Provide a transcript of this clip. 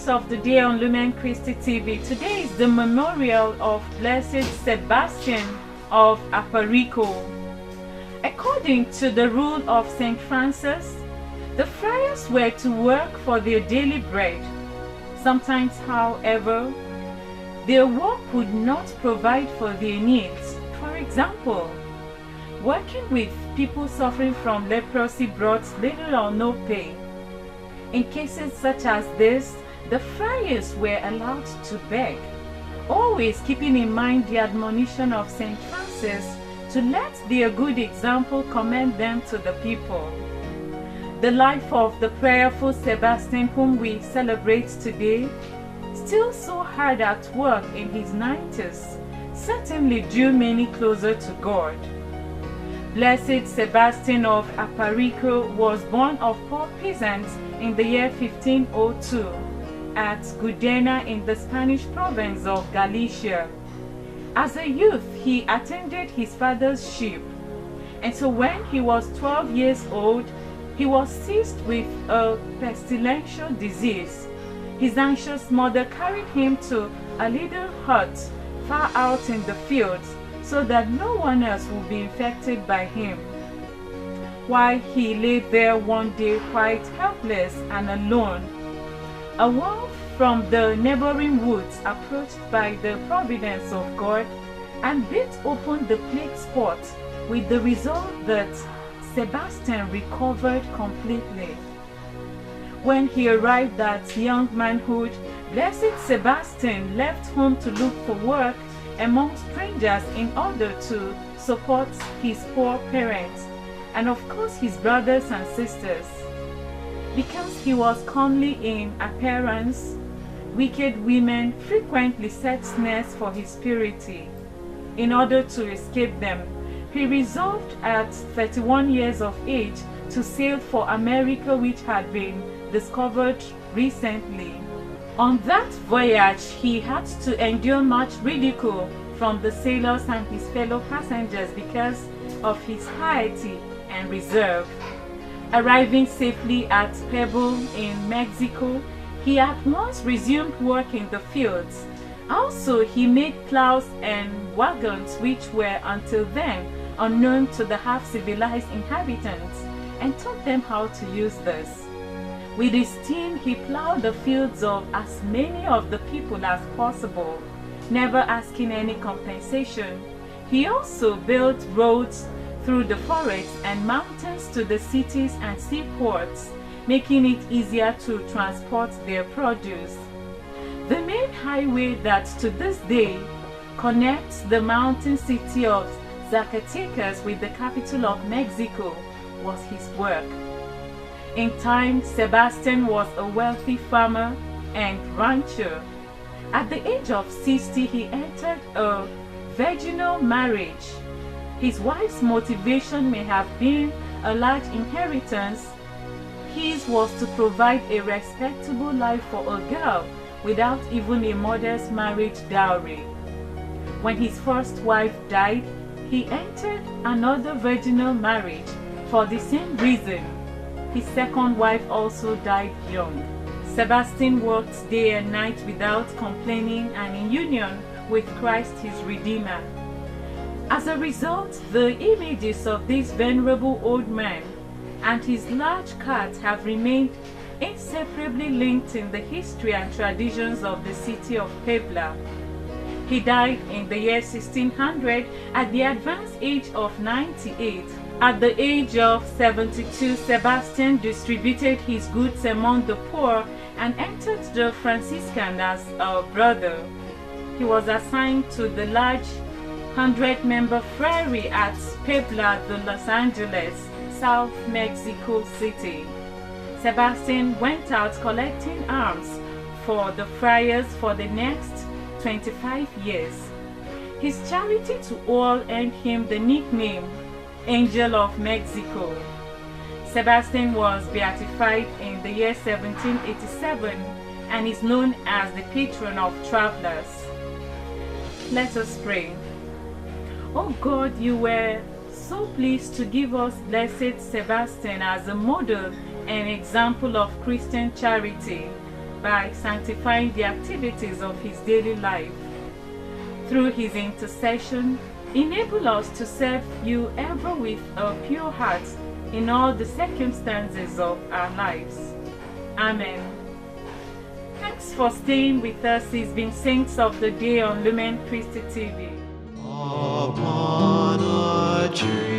saints of the day on Lumen Christi TV. Today is the memorial of Blessed Sebastien of Aparico. According to the rule of St. Francis, the friars were to work for their daily bread. Sometimes, however, their work would not provide for their needs. For example, working with people suffering from leprosy brought little or no pay. In cases such as this, the friars were allowed to beg, always keeping in mind the admonition of St. Francis to let their good example commend them to the people. The life of the prayerful Sebastien, whom we celebrate today, still so hard at work in his 90s, certainly drew many closer to God. Blessed Sebastien of Aparico was born of poor peasants in the year 1502 at Gudena in the Spanish province of Galicia. As a youth, he attended his father's sheep, and so when he was 12 years old, he was seized with a pestilential disease. His anxious mother carried him to a little hut far out in the fields, so that no one else would be infected by him. While he lay there one day quite helpless and alone, a wolf from the neighboring woods approached by the providence of God and bit open the plague spot, with the result that Sebastien recovered completely. When he arrived at young manhood, Blessed Sebastien left home to look for work among strangers in order to support his poor parents and of course his brothers and sisters. Because he was comely in appearance, wicked women frequently set snares for his purity. In order to escape them, he resolved at 31 years of age to sail for America, which had been discovered recently. On that voyage, he had to endure much ridicule from the sailors and his fellow passengers because of his piety and reserve. Arriving safely at Puebla in Mexico, he at once resumed work in the fields. Also, he made plows and wagons which were until then unknown to the half-civilized inhabitants, and taught them how to use this. With his team, he plowed the fields of as many of the people as possible, never asking any compensation. He also built roads through the forests and mountains to the cities and seaports, making it easier to transport their produce. The main highway that to this day connects the mountain city of Zacatecas with the capital of Mexico was his work. In time, Sebastien was a wealthy farmer and rancher. At the age of 60, he entered a virginal marriage. His wife's motivation may have been a large inheritance. His was to provide a respectable life for a girl without even a modest marriage dowry. When his first wife died, he entered another virginal marriage for the same reason. His second wife also died young. Sebastien worked day and night without complaining and in union with Christ his Redeemer. As a result, the images of this venerable old man and his large cat have remained inseparably linked in the history and traditions of the city of Puebla. He died in the year 1600 at the advanced age of 98. At the age of 72, Sebastien distributed his goods among the poor and entered the Franciscan as a brother. He was assigned to the large 100-member friary at Puebla de Los Angeles, South Mexico City. Sebastien went out collecting alms for the friars for the next 25 years. His charity to all earned him the nickname Angel of Mexico. Sebastien was beatified in the year 1787 and is known as the patron of travelers. Let us pray. Oh God, you were so pleased to give us Blessed Sebastien as a model and example of Christian charity. by sanctifying the activities of his daily life. Through his intercession, enable us to serve you ever with a pure heart in all the circumstances of our lives. Amen. Thanks for staying with us. It's been Saints of the Day on Lumen Christi TV. Upon a tree.